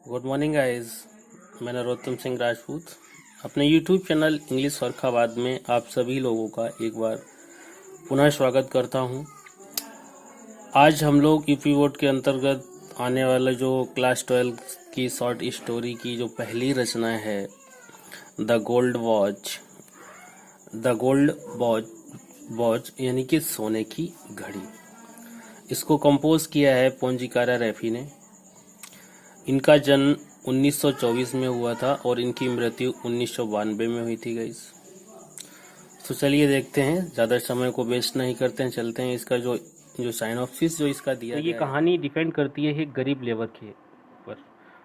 Good morning guys. मैं नरोत्तम सिंह राजपूत अपने YouTube channel English Farrukhabad में आप सभी लोगों का एक बार पुनः स्वागत करता हूं। आज हम लोग यूपी बोर्ड के अंतर्गत आने वाला जो क्लास 12 की शॉर्ट स्टोरी की जो पहली रचना है द गोल्ड वॉच यानी कि सोने की घड़ी, इसको कंपोज किया है पोंजिकारा रैफी ने। इनका जन्म 1924 में हुआ था और इनकी मृत्यु 1992 में हुई थी गाइस। तो चलिए देखते हैं, ज़्यादा समय को वेस्ट नहीं करते हैं, चलते हैं इसका जो साइनॉप्सिस जो इसका दिया गया है। ये कहानी डिपेंड करती है एक गरीब लेबर के ऊपर,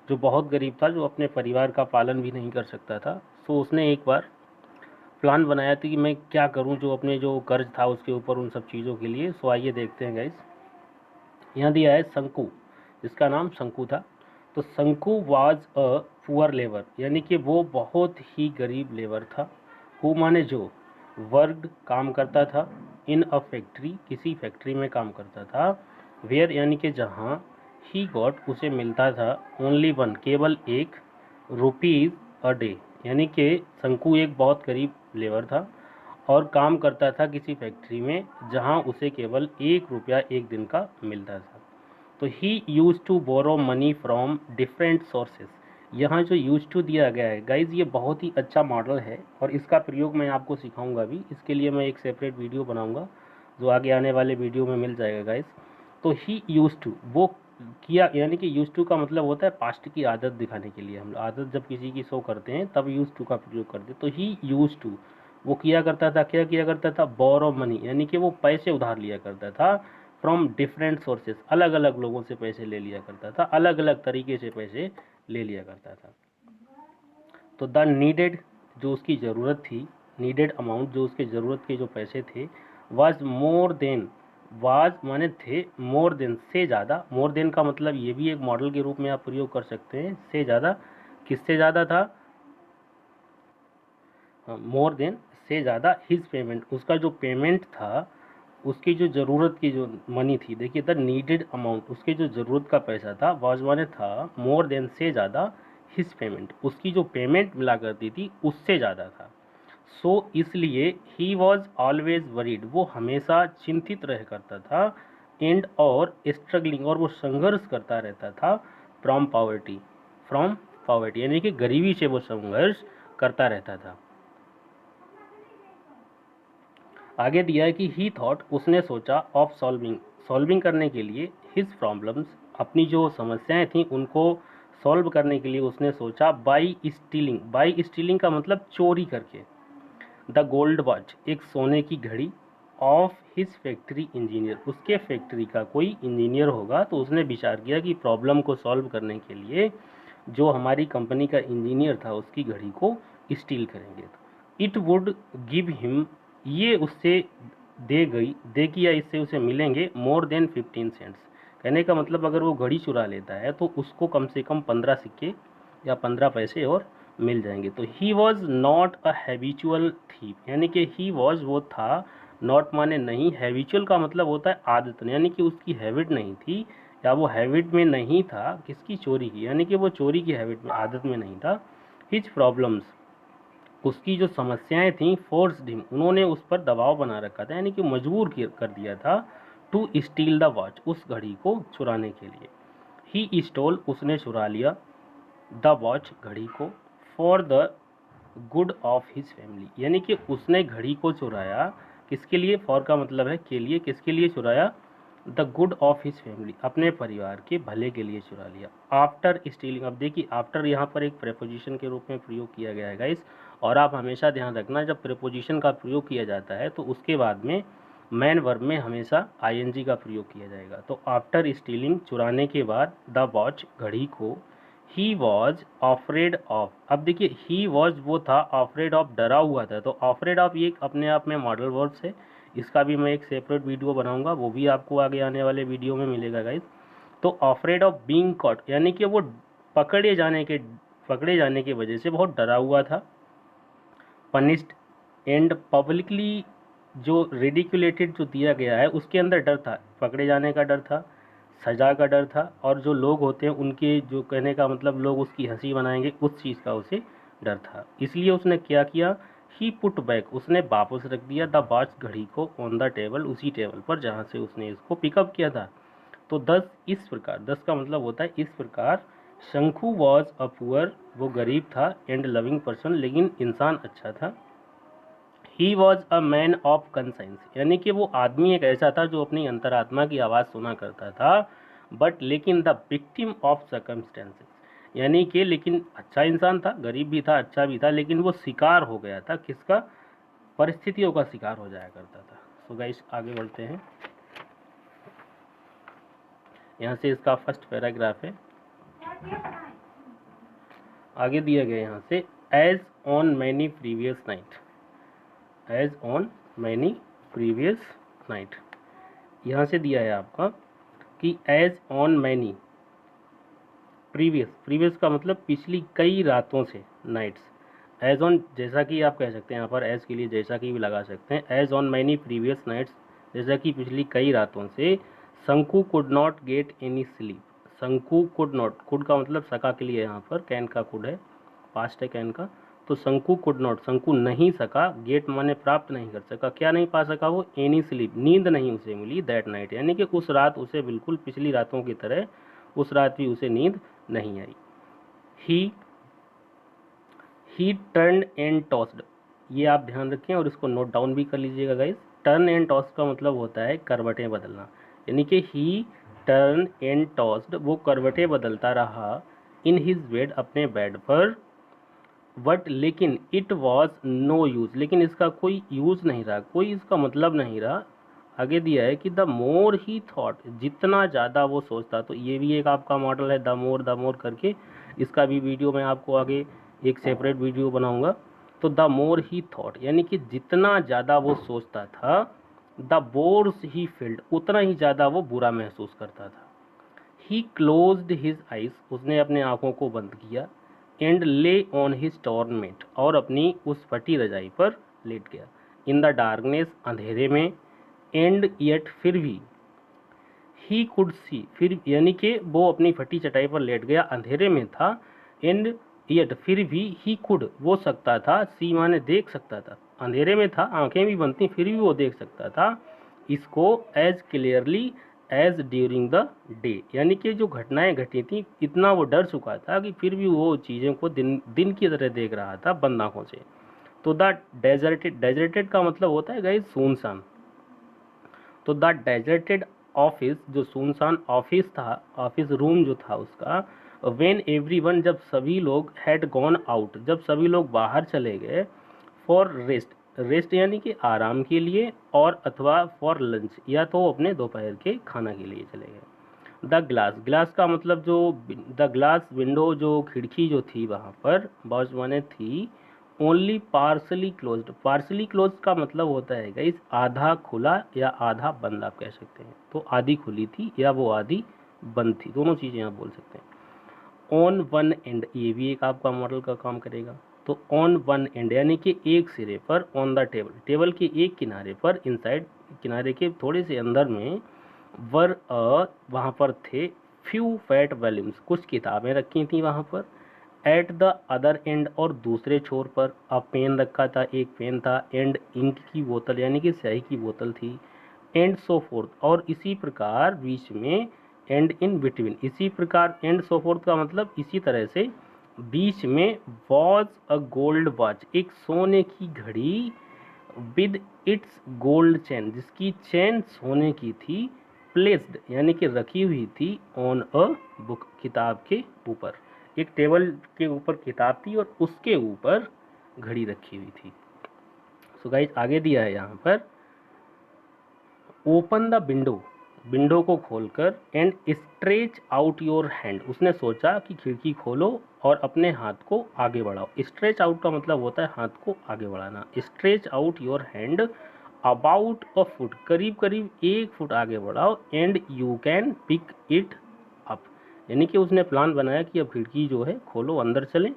जो बहुत गरीब था, जो अपने परिवार का पालन भी नहीं कर सकता था। तो उसने एक बार प्लान बनाया था कि मैं क्या करूं जो अपने जो कर्ज था उसके ऊपर, उन सब चीज़ों के लिए। सो आइए देखते हैं गाइस। यहाँ दिया है शंकु, जिसका नाम शंकु था। तो शंकु वाज अ पुअर लेबर, यानी कि वो बहुत ही गरीब लेबर था। हु माने जो, वर्क काम करता था, इन अ फैक्ट्री किसी फैक्ट्री में काम करता था, वेयर यानी कि जहाँ, ही गॉट उसे मिलता था, ओनली वन केवल एक, रुपीज़ अ डे यानी कि शंकु एक बहुत गरीब लेबर था और काम करता था किसी फैक्ट्री में जहाँ उसे केवल 1 रुपया एक दिन का मिलता था। तो he use to borrow money from different sources. यहाँ जो यूज टू दिया गया है गाइज, ये बहुत ही अच्छा मॉडल है और इसका प्रयोग मैं आपको सिखाऊंगा भी। इसके लिए मैं एक सेपरेट वीडियो बनाऊंगा जो आगे आने वाले वीडियो में मिल जाएगा गाइज। तो ही यूज टू वो किया, यानी कि यूज टू का मतलब होता है पास्ट की आदत दिखाने के लिए। हम आदत जब किसी की शो करते हैं तब यूज टू का प्रयोग करते हैं। तो ही यूज टू वो किया करता था, क्या किया करता था, बोरो मनी यानी कि वो पैसे उधार लिया करता था, फ्रॉम डिफरेंट सोर्सेज अलग अलग लोगों से पैसे ले लिया करता था, अलग अलग तरीके से पैसे ले लिया करता था। तो द नीडेड जो उसकी ज़रूरत थी, नीडेड अमाउंट जो उसके ज़रूरत के जो पैसे थे, वाज मोर देन, वाज माने थे, मोर देन से ज़्यादा। मोर देन का मतलब ये भी एक मॉडल के रूप में आप प्रयोग कर सकते हैं। से ज़्यादा, किससे ज़्यादा था, मोर देन से ज़्यादा, हिज पेमेंट उसका जो पेमेंट था, उसकी जो ज़रूरत की जो मनी थी, देखिए द नीडेड अमाउंट उसके जो ज़रूरत का पैसा था, वाज माने था, मोर देन से ज़्यादा, हिज पेमेंट उसकी जो पेमेंट मिला करती थी उससे ज़्यादा था। सो इसलिए ही वॉज ऑलवेज वरीड वो हमेशा चिंतित रह करता था, एंड और स्ट्रगलिंग और वो संघर्ष करता रहता था, फ्रॉम पॉवर्टी यानी कि गरीबी से वो संघर्ष करता रहता था। आगे दिया है कि ही थॉट उसने सोचा, ऑफ सॉल्विंग करने के लिए, हिज प्रॉब्लम्स अपनी जो समस्याएं थीं उनको सॉल्व करने के लिए उसने सोचा, बाई स्टीलिंग का मतलब चोरी करके, द गोल्ड वॉच एक सोने की घड़ी, ऑफ हिज फैक्ट्री इंजीनियर उसके फैक्ट्री का कोई इंजीनियर होगा। तो उसने विचार किया कि प्रॉब्लम को सॉल्व करने के लिए जो हमारी कंपनी का इंजीनियर था उसकी घड़ी को स्टील करेंगे। इट वुड गिव हिम ये उससे दे किया इससे उसे मिलेंगे, मोर देन 15 सेंट्स। कहने का मतलब अगर वो घड़ी चुरा लेता है तो उसको कम से कम 15 सिक्के या 15 पैसे और मिल जाएंगे। तो he was not a habitual thief, यानी कि ही वॉज वो था, नॉट माने नहीं, हैबिचुअल का मतलब होता है आदत, यानी कि उसकी हैबिट नहीं थी या वो हैबिट में नहीं था किसकी, चोरी की, यानी कि वो चोरी की हैबिट में, आदत में नहीं था। हिज प्रॉब्लम्स उसकी जो समस्याएं थीं, फोर्स्ड हिम उन्होंने उस पर दबाव बना रखा था, यानी कि मजबूर कर दिया था, टू स्टील द वॉच उस घड़ी को चुराने के लिए। ही स्टोल उसने चुरा लिया, द वॉच घड़ी को, for the good of his family यानी कि उसने घड़ी को चुराया किसके लिए, फॉर का मतलब है के लिए, किसके लिए चुराया, the good of his family अपने परिवार के भले के लिए चुरा लिया। आफ्टर स्टीलिंग, अब देखिए आफ्टर यहाँ पर एक प्रेपोजिशन के रूप में प्रयोग किया गया है गाइस, और आप हमेशा ध्यान रखना जब प्रेपोजिशन का प्रयोग किया जाता है तो उसके बाद में मैन वर्ब में हमेशा आईएनजी का प्रयोग किया जाएगा। तो आफ्टर स्टीलिंग चुराने के बाद, द वॉच घड़ी को, ही वॉज ऑफरेड ऑफ, अब देखिए ही वॉज वो था, ऑफरेड ऑफ डरा हुआ था। तो ऑफरेड ऑफ ये एक अपने आप में मॉडल वर्ब्स है, इसका भी मैं एक सेपरेट वीडियो बनाऊंगा, वो भी आपको आगे आने वाले वीडियो में मिलेगा गाइस। तो ऑफरेड ऑफ बीइंग कॉट यानी कि वो पकड़े जाने के वजह से बहुत डरा हुआ था, पनिश्ड एंड पब्लिकली जो रेडिकुलेटेड जो दिया गया है उसके अंदर डर था, पकड़े जाने का डर था, सज़ा का डर था, और जो लोग होते हैं उनके, जो कहने का मतलब लोग उसकी हंसी बनाएंगे, उस चीज़ का उसे डर था। इसलिए उसने क्या किया, ही पुट बैक, उसने वापस रख दिया द वॉच, घड़ी को, ऑन द टेबल, उसी टेबल पर जहाँ से उसने इसको पिकअप किया था। तो 10 इस प्रकार, 10 का मतलब होता है इस प्रकार, शंकु वॉज अ पुअर, वो गरीब था, एंड लविंग पर्सन, लेकिन इंसान अच्छा था। He was a man of conscience, यानी कि वो आदमी एक ऐसा था जो अपनी अंतरात्मा की आवाज़ सुना करता था, बट लेकिन द विक्टिम ऑफ सर्कमस्टेंसेस, यानी कि लेकिन अच्छा इंसान था, गरीब भी था, अच्छा भी था, लेकिन वो शिकार हो गया था, किसका, परिस्थितियों का शिकार हो जाया करता था। सो गाइस आगे बढ़ते हैं। यहाँ से इसका फर्स्ट पैराग्राफ है, आगे दिया गया यहाँ से, as on many previous night, as on many previous night, यहाँ से दिया है आपका कि as on many, previous, previous का मतलब पिछली कई रातों से, नाइट्स, एज ऑन जैसा कि आप कह सकते हैं यहाँ पर, एज के लिए जैसा कि भी लगा सकते हैं, as on many previous nights, जैसा कि पिछली कई रातों से, Shanku could not get any sleep, Shanku could not, could का मतलब सका के लिए यहाँ पर, कैन का कुड है, पास्ट है कैन का, तो शंकु कुड नॉट, शंकु नहीं सका, गेट माने प्राप्त नहीं कर सका, क्या नहीं पा सका वो, एनी स्लीप, नींद नहीं उसे मिली, दैट नाइट, यानी कि उस रात उसे बिल्कुल पिछली रातों की तरह उस रात भी उसे नींद नहीं आई। ही टर्न एंड टॉस्ड, ये आप ध्यान रखें और इसको नोट डाउन भी कर लीजिएगा गाइस। टर्न एंड टॉस का मतलब होता है करवटें बदलना, यानी कि ही टर्न एंड टॉस्ड, वो करवटें बदलता रहा, इन हिज बेड, अपने बेड पर, बट लेकिन इट वॉज नो यूज, लेकिन इसका कोई यूज नहीं रहा, कोई इसका मतलब नहीं रहा। आगे दिया है कि द मोर ही थॉट, जितना ज़्यादा वो सोचता, तो ये भी एक आपका मॉडल है, द मोर करके, इसका भी वीडियो मैं आपको आगे एक सेपरेट वीडियो बनाऊंगा। तो द मोर ही थॉट, यानी कि जितना ज़्यादा वो सोचता था, द बोर्स ही फील्ड, उतना ही ज़्यादा वो बुरा महसूस करता था। ही क्लोज्ड हिज आइज, उसने अपने आँखों को बंद किया, एंड ले ऑन हिज टॉर्न मेट, और अपनी उस फटी रजाई पर लेट गया, इन द डार्कनेस, अंधेरे में, एंड येट, फिर भी, ही कुड सी, फिर यानी कि वो अपनी फटी चटाई पर लेट गया, अंधेरे में था, एंड येट, फिर भी, ही कुड, वो सकता था, सी माने देख सकता था, अंधेरे में था, आंखें भी बंद थी, फिर भी वो देख सकता था इसको, as clearly as during the day, यानी कि जो घटनाएं घटी थी, इतना वो डर चुका था कि फिर भी वो चीज़ों को दिन दिन की तरह देख रहा था बंद आंखों से। तो द डेजर्टेड, डेजर्टेड का मतलब होता है गाइस सुनसान, तो द डेजर्टेड ऑफिस, जो सुनसान ऑफिस था, ऑफिस रूम जो था उसका, व्हेन एवरीवन, जब सभी लोग, हैड गॉन आउट, जब सभी लोग बाहर चले गए, फॉर रेस्ट, रेस्ट यानी कि आराम के लिए, और अथवा फॉर लंच, या तो अपने दोपहर के खाना के लिए चले गए। द ग्लास, ग्लास का मतलब जो, द ग्लास विंडो, जो खिड़की जो थी वहाँ पर, बॉस माने थी, only partly closed, partly close का मतलब होता है गाइस आधा खुला या आधा बंद, आप कह सकते हैं, तो आधी खुली थी या वो आधी बंद थी, दोनों चीज़ें आप बोल सकते हैं। ऑन वन एंड, ये भी एक आपका मॉडल का काम करेगा, तो ऑन वन एंड यानी कि एक सिरे पर, ऑन द टेबल, टेबल के एक किनारे पर, इनसाइड, किनारे के थोड़े से अंदर में, वर वहाँ पर थे, फ्यू फैट वॉल्यूम्स, कुछ किताबें रखी थी वहाँ पर, एट द अदर एंड, और दूसरे छोर पर अब पेन रखा था, एक पेन था, एंड इंक की बोतल यानी कि स्याही की बोतल थी, एंड सो फोर्थ, और इसी प्रकार बीच में, एंड इन बिटवीन, इसी प्रकार, एंड सो फोर्थ का मतलब इसी तरह से, बीच में, वॉज अ गोल्ड वॉच, एक सोने की घड़ी, विद इट्स गोल्ड चेन, जिसकी चेन सोने की थी, प्लेस्ड यानी कि रखी हुई थी, ऑन अ बुक, किताब के ऊपर, एक टेबल के ऊपर किताब थी और उसके ऊपर घड़ी रखी हुई थी। सो गाइस आगे दिया है यहाँ पर, ओपन द विंडो, विंडो को खोलकर, and stretch out your hand, उसने सोचा कि खिड़की खोलो और अपने हाथ को आगे बढ़ाओ, स्ट्रेच आउट का मतलब होता है हाथ को आगे बढ़ाना, stretch out your hand about a foot, करीब करीब 1 फुट आगे बढ़ाओ, and you can pick it up, यानी कि उसने प्लान बनाया कि अब खिड़की जो है खोलो, अंदर चलें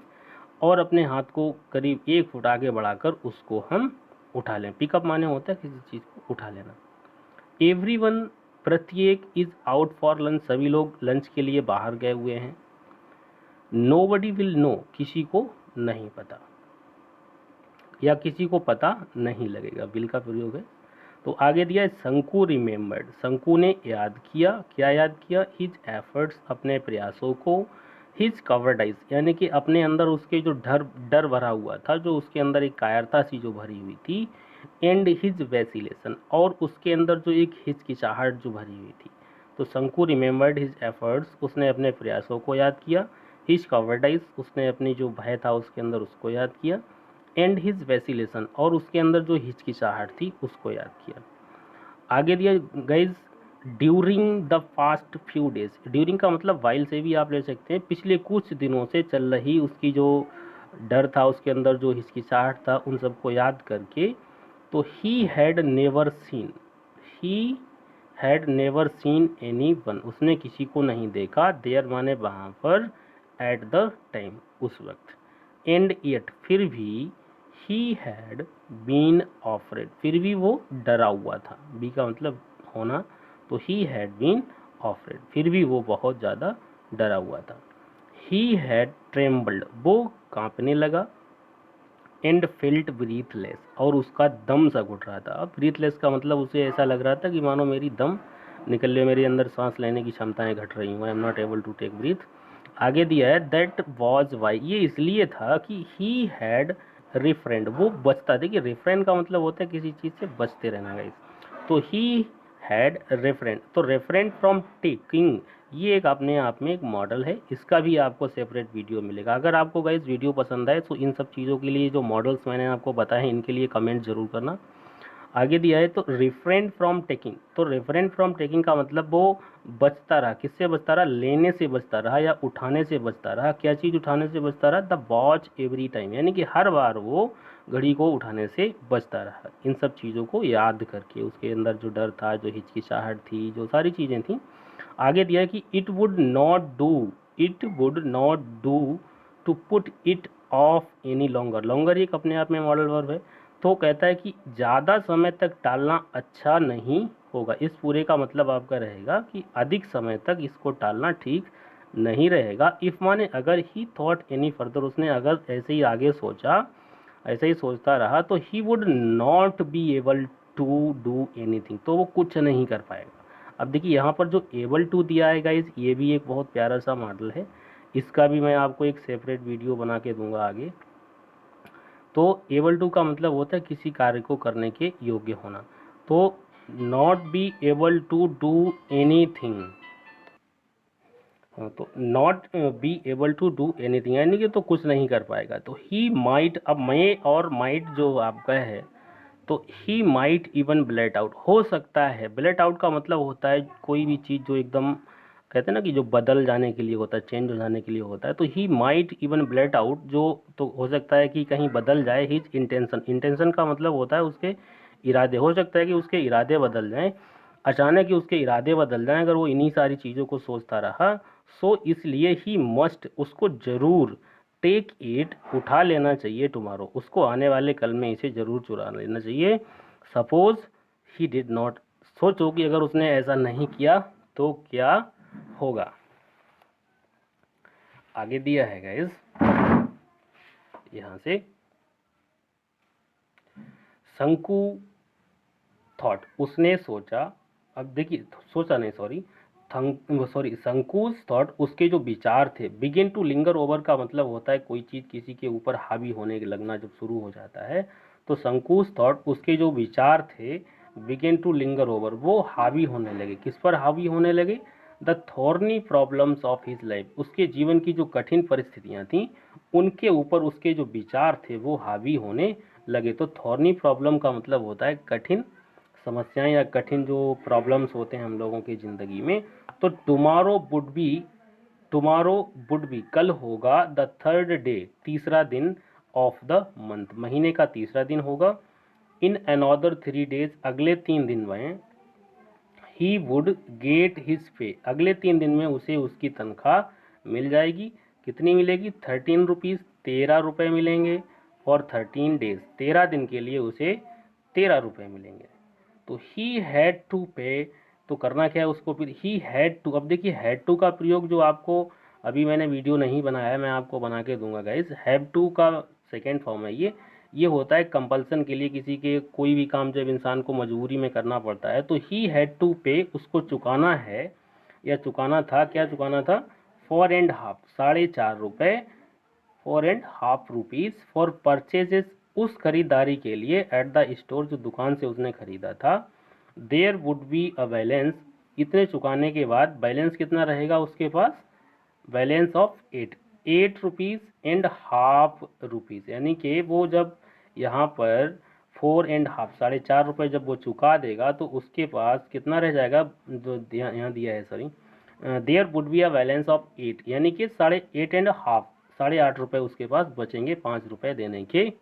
और अपने हाथ को करीब 1 फुट आगे बढ़ाकर उसको हम उठा लें, पिकअप माने होता है किसी चीज़ को उठा लेना। एवरीवन प्रत्येक इज आउट फॉर लंच, सभी लोग लंच के लिए बाहर गए हुए हैं। नोबडी विल नो, किसी को नहीं पता या किसी को पता नहीं लगेगा, विल का प्रयोग है। तो आगे दिया है शंकु रिमेम्बर्ड, शंकु ने याद किया, क्या याद किया, हिज एफर्ट्स, अपने प्रयासों को, हिज कवर्डाइज यानी कि अपने अंदर उसके जो डर डर भरा हुआ था, जो उसके अंदर एक कायरता सी जो भरी हुई थी, एंड हिज वैसिलेशन, और उसके अंदर जो एक हिचकिचाहट जो भरी हुई थी। तो शंकु रिमेम्बर्ड हिज एफर्ट्स, उसने अपने प्रयासों को याद किया, हिज कवर्डाइज, उसने अपनी जो भय था उसके अंदर उसको याद किया, एंड हिज वैसिलेशन, और उसके अंदर जो हिचकिचाहट थी उसको याद किया। आगे दिया guys during the past few days, during का मतलब वाइल से भी आप ले सकते हैं, पिछले कुछ दिनों से चल रही उसकी जो डर था, उसके अंदर जो हिचकिचाहट था, उन सबको याद करके, तो he had never seen any one, उसने किसी को नहीं देखा, देयर माने वहाँ पर, एट द टाइम, उस वक्त, एंड येट, फिर भी, ही हैड बीन ऑफरेड, फिर भी वो डरा हुआ था, बी का मतलब होना, तो ही हैड बीन ऑफरेड, फिर भी वो बहुत ज़्यादा डरा हुआ था। ही हैड ट्रेम्बल्ड, वो कांपने लगा, एंड फेल्ट ब्रीथलेस, और उसका दम सा घुट रहा था। अब ब्रीथलेस का मतलब उसे ऐसा लग रहा था कि मानो मेरी दम निकल रही, मेरे अंदर सांस लेने की क्षमताएं घट रही हूँ, I am not able to take breath. आगे दिया है दैट वॉज वाई, ये इसलिए था कि ही हैड रिफ्रेंड, वो बचता, देखिए रिफ्रेंड का मतलब होता है किसी चीज़ से बचते रहना गाइस, तो ही हैड रेफरेंट, तो रेफरेंट फ्रॉम टेकिंग, ये एक अपने आप में एक मॉडल है, इसका भी आपको सेपरेट वीडियो मिलेगा। अगर आपको गाइस वीडियो पसंद आए तो इन सब चीज़ों के लिए जो मॉडल्स मैंने आपको बताए हैं इनके लिए कमेंट जरूर करना। आगे दिया है तो रिफ्रेन फ्रॉम टेकिंग, तो रिफ्रेन फ्रॉम टेकिंग का मतलब वो बचता रहा, किससे बचता रहा, लेने से बचता रहा या उठाने से बचता रहा। क्या चीज़ उठाने से बचता रहा, द वॉच एवरी टाइम, यानी कि हर बार वो घड़ी को उठाने से बचता रहा, इन सब चीज़ों को याद करके, उसके अंदर जो डर था, जो हिचकिचाहट थी, जो सारी चीज़ें थी। आगे दिया है कि it would not do to put it off any longer, longer एक अपने आप में मॉडल वर्ब है, तो कहता है कि ज़्यादा समय तक टालना अच्छा नहीं होगा। इस पूरे का मतलब आपका रहेगा कि अधिक समय तक इसको टालना ठीक नहीं रहेगा। इफ़ माने अगर, ही थॉट एनी फर्दर, उसने अगर ऐसे ही आगे सोचा, ऐसे ही सोचता रहा, तो he would not be able to do anything, तो वो कुछ नहीं कर पाएगा। अब देखिए यहाँ पर जो एबल टू दिया है गाइज, ये भी एक बहुत प्यारा सा मॉडल है, इसका भी मैं आपको एक सेपरेट वीडियो बना के दूंगा आगे। तो एबल टू का मतलब होता है किसी कार्य को करने के योग्य होना, to not be able to do anything, to not be able to do anything यानी कि तो कुछ नहीं कर पाएगा। तो ही माइट, अब मैं और माइट जो आपका है, तो ही माइट इवन ब्लैट आउट, हो सकता है, ब्लैट आउट का मतलब होता है कोई भी चीज़ जो एकदम कहते हैं ना कि जो बदल जाने के लिए होता है, चेंज हो जाने के लिए होता है, तो ही माइट इवन ब्लैट आउट, जो तो हो सकता है कि कहीं बदल जाए हिज इंटेंशन, इंटेंशन का मतलब होता है उसके इरादे, हो सकता है कि उसके इरादे बदल जाएं, अचानक ही उसके इरादे बदल जाएं अगर वो इन्हीं सारी चीज़ों को सोचता रहा। सो इसलिए ही मस्ट, उसको जरूर, टेक इट, उठा लेना चाहिए टुमारो, उसको आने वाले कल में इसे जरूर चुरा लेना चाहिए। सपोज ही डिड नॉट, सोचो कि अगर उसने ऐसा नहीं किया तो क्या होगा। आगे दिया है गाइस यहाँ से, शंकु थॉट, उसने सोचा, अब देखिए सोचा नहीं, शंकुस थॉट, उसके जो विचार थे, बिगिन टू लिंगर ओवर का मतलब होता है कोई चीज़ किसी के ऊपर हावी होने लगना जब शुरू हो जाता है, तो शंकुस थॉट, उसके जो विचार थे, बिगिन टू लिंगर ओवर, वो हावी होने लगे, किस पर हावी होने लगे, the thorny problems of his life, उसके जीवन की जो कठिन परिस्थितियां थी उनके ऊपर उसके जो विचार थे वो हावी होने लगे। तो थॉर्नी प्रॉब्लम का मतलब होता है कठिन समस्याएं या कठिन जो प्रॉब्लम्स होते हैं हम लोगों की ज़िंदगी में। तो टुमारो वुड बी, कल होगा, द थर्ड डे, तीसरा दिन, ऑफ द मंथ, महीने का तीसरा दिन होगा, इन अनदर 3 डेज, अगले 3 दिन में, he would get his pay, अगले 3 दिन में उसे उसकी तनख्वाह मिल जाएगी। कितनी मिलेगी, 13 रुपीज़, 13 रुपये मिलेंगे, और 13 डेज, 13 दिन के लिए उसे 13 रुपये मिलेंगे। तो ही हैड टू पे तो करना क्या है उसको, फिर ही हैड टू, अब देखिए हैड टू का प्रयोग जो आपको, अभी मैंने वीडियो नहीं बनाया है, मैं आपको बना के दूंगा गाइज। हैव टू का सेकेंड फॉर्म है ये होता है कंपल्सन के लिए, किसी के कोई भी काम जब इंसान को मजबूरी में करना पड़ता है, तो ही हैड टू पे, उसको चुकाना है या चुकाना था, क्या चुकाना था, 4.5 ₹4.5, 4.5 रुपीज़ फॉर परचेजेस, उस खरीदारी के लिए, एट द स्टोर, जो दुकान से उसने खरीदा था। There would be a balance, इतने चुकाने के बाद बैलेंस कितना रहेगा उसके पास, बैलेंस ऑफ 8 रुपीज़, यानी कि वो जब यहाँ पर 4.5 ₹4.5 जब वो चुका देगा तो उसके पास कितना रह जाएगा, जो यहाँ दिया है, sorry, there would be a balance of 8, यानी कि 8.5 ₹8.5 उसके पास बचेंगे ₹5 देने के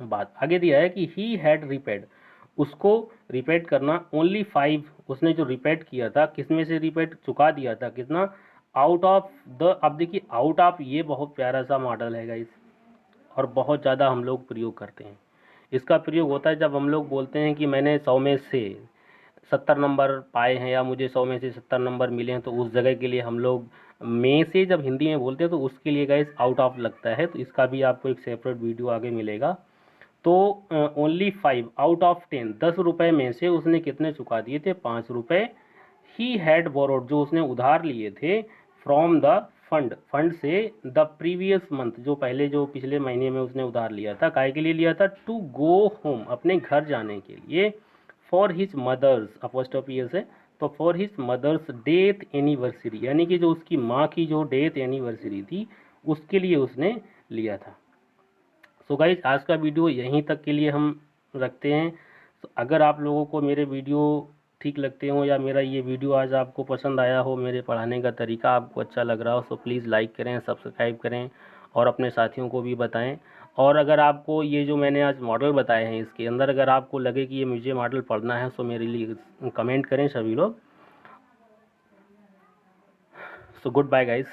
बाद। आगे दिया है कि ही हैड रिपेड, उसको रिपेड करना ओनली 5, उसने जो रिपेड किया था, किसमें से रिपेड चुका दिया था, कितना, आउट ऑफ द, अब देखिए आउट ऑफ ये बहुत प्यारा सा मॉडल है गाइस, और बहुत ज़्यादा हम लोग प्रयोग करते हैं। इसका प्रयोग होता है जब हम लोग बोलते हैं कि मैंने 100 में से 70 नंबर पाए हैं, या मुझे 100 में से 70 नंबर मिले हैं, तो उस जगह के लिए हम लोग में से जब हिंदी में बोलते हैं तो उसके लिए गाइस आउट ऑफ लगता है, तो इसका भी आपको एक सेपरेट वीडियो आगे मिलेगा। तो ओनली 5 आउट ऑफ 10, ₹10 में से उसने कितने चुका दिए थे, ₹5। ही हैड बोरोड, जो उसने उधार लिए थे, फ्रॉम द फंड से, द प्रीवियस मंथ, जो पहले, जो पिछले महीने में उसने उधार लिया था, काहे के लिए लिया था, टू गो होम, अपने घर जाने के लिए, फॉर हिज मदर्स, अपोस्ट्रोफी है, तो for his mother's death anniversary, यानी कि जो उसकी माँ की जो डेथ एनिवर्सरी थी उसके लिए उसने लिया था। सो गाइज आज का वीडियो यहीं तक के लिए हम रखते हैं। तो अगर आप लोगों को मेरे वीडियो ठीक लगते हो, या मेरा ये वीडियो आज आपको पसंद आया हो, मेरे पढ़ाने का तरीका आपको अच्छा लग रहा हो, तो प्लीज़ लाइक करें, सब्सक्राइब करें और अपने साथियों को भी बताएं। और अगर आपको ये जो मैंने आज मॉडल बताए हैं इसके अंदर अगर आपको लगे कि ये मुझे मॉडल पढ़ना है, तो मेरे लिए कमेंट करें सभी लोग। So goodbye guys.